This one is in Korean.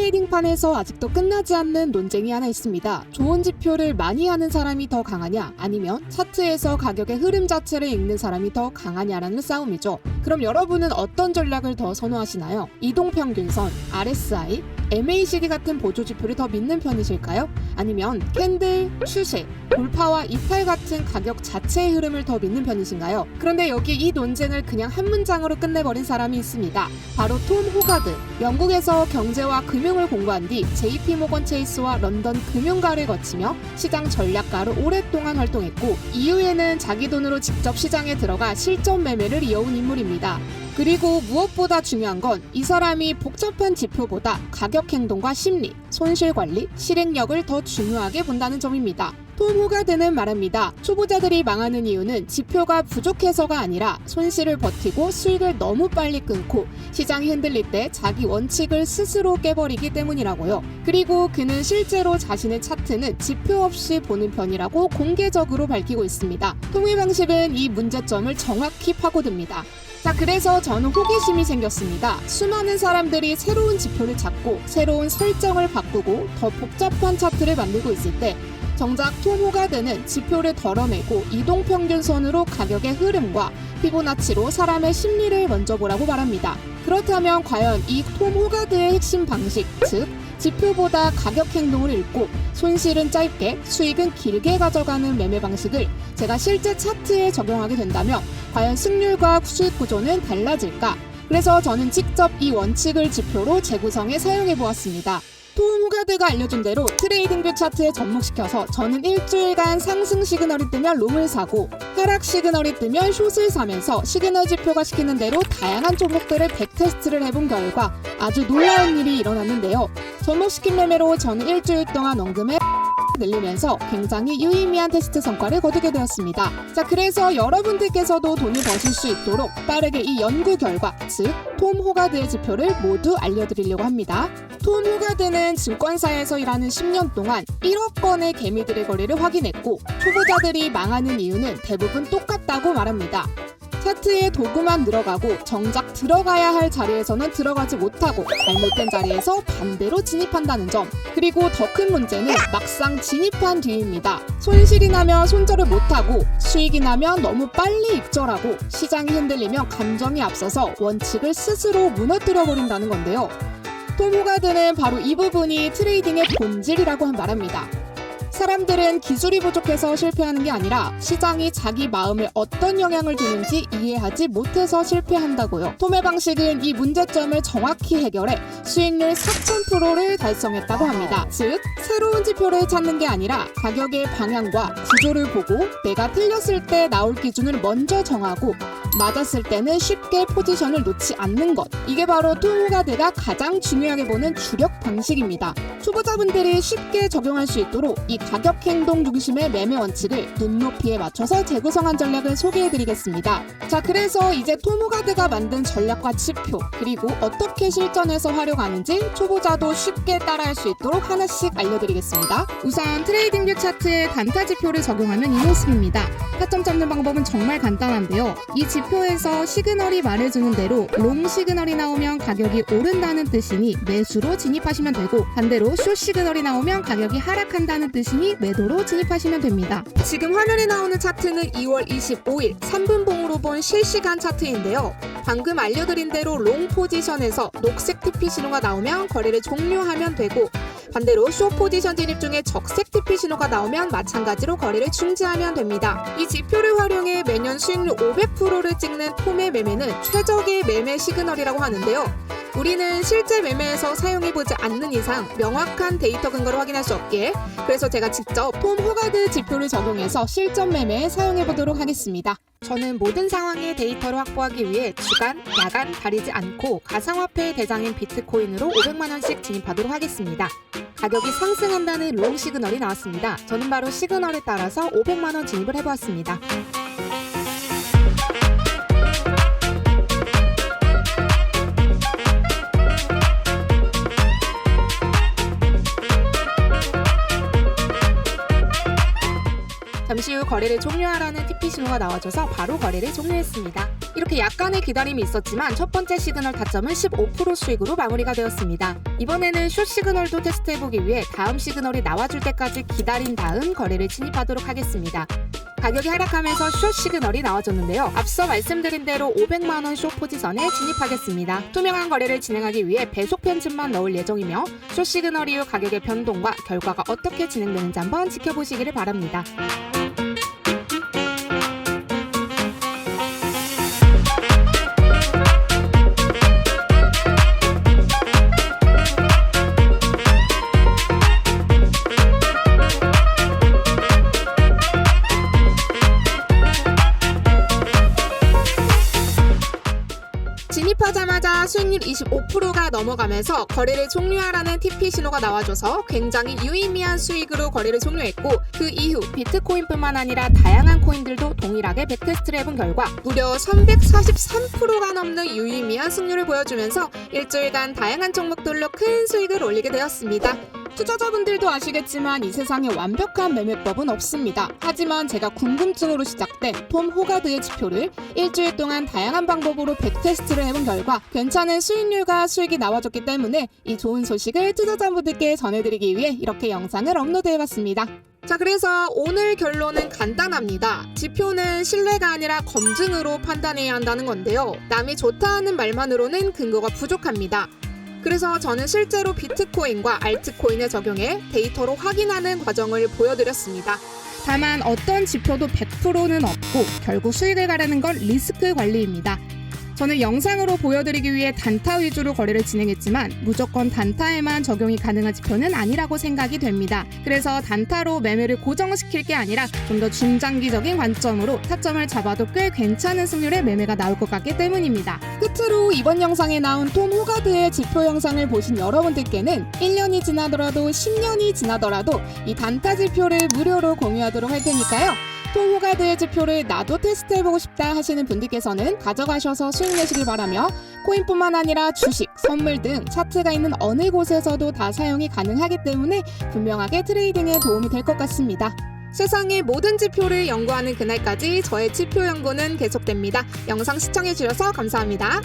트레이딩판에서 아직도 끝나지 않는 논쟁이 하나 있습니다. 좋은 지표를 많이 하는 사람이 더 강하냐, 아니면 차트에서 가격의 흐름 자체를 읽는 사람이 더 강하냐라는 싸움이죠. 그럼 여러분은 어떤 전략을 더 선호하시나요? 이동평균선, RSI, MACD 같은 보조지표를 더 믿는 편이실까요? 아니면 캔들, 추세, 돌파와 이탈 같은 가격 자체의 흐름을 더 믿는 편이신가요? 그런데 여기 이 논쟁을 그냥 한 문장으로 끝내버린 사람이 있습니다. 바로 톰 호가드. 영국에서 경제와 금융을 공부한 뒤 JP모건 체이스와 런던 금융가를 거치며 시장 전략가로 오랫동안 활동했고, 이후에는 자기 돈으로 직접 시장에 들어가 실전 매매를 이어온 인물입니다. 그리고 무엇보다 중요한 건 이 사람이 복잡한 지표보다 가격 행동과 심리, 손실 관리, 실행력을 더 중요하게 본다는 점입니다. 톰 호가드는 말합니다. 초보자들이 망하는 이유는 지표가 부족해서가 아니라 손실을 버티고 수익을 너무 빨리 끊고 시장이 흔들릴 때 자기 원칙을 스스로 깨버리기 때문이라고요. 그리고 그는 실제로 자신의 차트는 지표 없이 보는 편이라고 공개적으로 밝히고 있습니다. 톰의 방식은 이 문제점을 정확히 파고듭니다. 자, 그래서 저는 호기심이 생겼습니다. 수많은 사람들이 새로운 지표를 찾고 새로운 설정을 바꾸고 더 복잡한 차트를 만들고 있을 때 정작 톰 호가드는 지표를 덜어내고 이동평균선으로 가격의 흐름과 피보나치로 사람의 심리를 먼저 보라고 말합니다. 그렇다면 과연 이 톰 호가드의 핵심 방식, 즉 지표보다 가격 행동을 읽고 손실은 짧게 수익은 길게 가져가는 매매 방식을 제가 실제 차트에 적용하게 된다면 과연 승률과 수익 구조는 달라질까? 그래서 저는 직접 이 원칙을 지표로 재구성해 사용해 보았습니다. 톰 호가드가 알려준 대로 트레이딩뷰 차트에 접목시켜서 저는 일주일간 상승 시그널이 뜨면 롱을 사고 하락 시그널이 뜨면 숏을 사면서 시그널 지표가 시키는 대로 다양한 종목들을 백테스트를 해본 결과 아주 놀라운 일이 일어났는데요. 접목시킨 매매로 저는 일주일 동안 원금을 늘리면서 굉장히 유의미한 테스트 성과를 거두게 되었습니다. 자, 그래서 여러분들께서도 돈을 버실 수 있도록 빠르게 이 연구 결과, 즉 톰 호가드의 지표를 모두 알려드리려고 합니다. 톰 호가드는 증권사에서 일하는 10년 동안 1억 건의 개미들의 거래를 확인했고, 초보자들이 망하는 이유는 대부분 똑같다고 말합니다. 차트에 도구만 늘어가고 정작 들어가야 할 자리에서는 들어가지 못하고 잘못된 자리에서 반대로 진입한다는 점. 그리고 더 큰 문제는 막상 진입한 뒤입니다. 손실이 나면 손절을 못하고 수익이 나면 너무 빨리 익절하고 시장이 흔들리면 감정이 앞서서 원칙을 스스로 무너뜨려버린다는 건데요. 톰 호가드는 바로 이 부분이 트레이딩의 본질이라고 말합니다. 사람들은 기술이 부족해서 실패하는 게 아니라 시장이 자기 마음에 어떤 영향을 주는지 이해하지 못해서 실패한다고요. 톰의 방식은 이 문제점을 정확히 해결해 수익률 4000%를 달성했다고 합니다. 즉, 새로운 지표를 찾는 게 아니라 가격의 방향과 구조를 보고 내가 틀렸을 때 나올 기준을 먼저 정하고 맞았을 때는 쉽게 포지션을 놓지 않는 것. 이게 바로 톰 호가드가 가장 중요하게 보는 주력 방식입니다. 초보자분들이 쉽게 적용할 수 있도록 이 가격 행동 중심의 매매 원칙을 눈높이에 맞춰서 재구성한 전략을 소개해드리겠습니다. 자, 그래서 이제 톰 호가드가 만든 전략과 지표, 그리고 어떻게 실전에서 활용하는지 초보자도 쉽게 따라할 수 있도록 하나씩 알려드리겠습니다. 우선 트레이딩뷰 차트에 단타 지표를 적용하는 이 모습입니다. 타점 잡는 방법은 정말 간단한데요. 이 지표에서 시그널이 말해주는 대로 롱 시그널이 나오면 가격이 오른다는 뜻이니 매수로 진입하시면 되고, 반대로 숏 시그널이 나오면 가격이 하락한다는 뜻이니 매도로 진입하시면 됩니다. 지금 화면에 나오는 차트는 2월 25일 3분봉으로 본 실시간 차트인데요. 방금 알려드린 대로 롱 포지션에서 녹색 TP 신호가 나오면 거래를 종료하면 되고, 반대로 숏 포지션 진입 중에 적색 TP 신호가 나오면 마찬가지로 거래를 중지하면 됩니다. 이 지표를 활용해 매년 수익률 500%를 찍는 톰의 매매는 최적의 매매 시그널이라고 하는데요. 우리는 실제 매매에서 사용해보지 않는 이상 명확한 데이터 근거로 확인할 수 없기에, 그래서 제가 직접 톰 호가드 지표를 적용해서 실전 매매에 사용해보도록 하겠습니다. 저는 모든 상황의 데이터를 확보하기 위해 주간, 야간 가리지 않고 가상화폐의 대장인 비트코인으로 500만원씩 진입하도록 하겠습니다. 가격이 상승한다는 롱 시그널이 나왔습니다. 저는 바로 시그널에 따라서 500만원 진입을 해보았습니다. 잠시 후 거래를 종료하라는 TP 신호가 나와줘서 바로 거래를 종료했습니다. 이렇게 약간의 기다림이 있었지만 첫 번째 시그널 타점은 15% 수익으로 마무리가 되었습니다. 이번에는 숏 시그널도 테스트해보기 위해 다음 시그널이 나와줄 때까지 기다린 다음 거래를 진입하도록 하겠습니다. 가격이 하락하면서 숏 시그널이 나와줬는데요. 앞서 말씀드린 대로 500만원 숏 포지션에 진입하겠습니다. 투명한 거래를 진행하기 위해 배속 편집만 넣을 예정이며 숏 시그널 이후 가격의 변동과 결과가 어떻게 진행되는지 한번 지켜보시기를 바랍니다. 진입하자마자 수익률 25%가 넘어가면서 거래를 종료하라는 TP 신호가 나와줘서 굉장히 유의미한 수익으로 거래를 종료했고, 그 이후 비트코인뿐만 아니라 다양한 코인들도 동일하게 백테스트를 해본 결과 무려 343%가 넘는 유의미한 승률을 보여주면서 일주일간 다양한 종목들로 큰 수익을 올리게 되었습니다. 투자자분들도 아시겠지만 이 세상에 완벽한 매매법은 없습니다. 하지만 제가 궁금증으로 시작된 톰 호가드의 지표를 일주일 동안 다양한 방법으로 백테스트를 해본 결과 괜찮은 수익률과 수익이 나와줬기 때문에 이 좋은 소식을 투자자분들께 전해드리기 위해 이렇게 영상을 업로드해봤습니다. 자, 그래서 오늘 결론은 간단합니다. 지표는 신뢰가 아니라 검증으로 판단해야 한다는 건데요. 남이 좋다 하는 말만으로는 근거가 부족합니다. 그래서 저는 실제로 비트코인과 알트코인에 적용해 데이터로 확인하는 과정을 보여드렸습니다. 다만 어떤 지표도 100%는 없고 결국 수익을 가려는 건 리스크 관리입니다. 저는 영상으로 보여드리기 위해 단타 위주로 거래를 진행했지만 무조건 단타에만 적용이 가능한 지표는 아니라고 생각이 됩니다. 그래서 단타로 매매를 고정시킬 게 아니라 좀 더 중장기적인 관점으로 타점을 잡아도 꽤 괜찮은 승률의 매매가 나올 것 같기 때문입니다. 끝으로 이번 영상에 나온 톰 호가드의 지표 영상을 보신 여러분들께는 1년이 지나더라도 10년이 지나더라도 이 단타 지표를 무료로 공유하도록 할 테니까요. 톰 호가드의 지표를 나도 테스트해보고 싶다 하시는 분들께서는 가져가셔서 수익 내시길 바라며, 코인뿐만 아니라 주식, 선물 등 차트가 있는 어느 곳에서도 다 사용이 가능하기 때문에 분명하게 트레이딩에 도움이 될 것 같습니다. 세상의 모든 지표를 연구하는 그날까지 저의 지표 연구는 계속됩니다. 영상 시청해주셔서 감사합니다.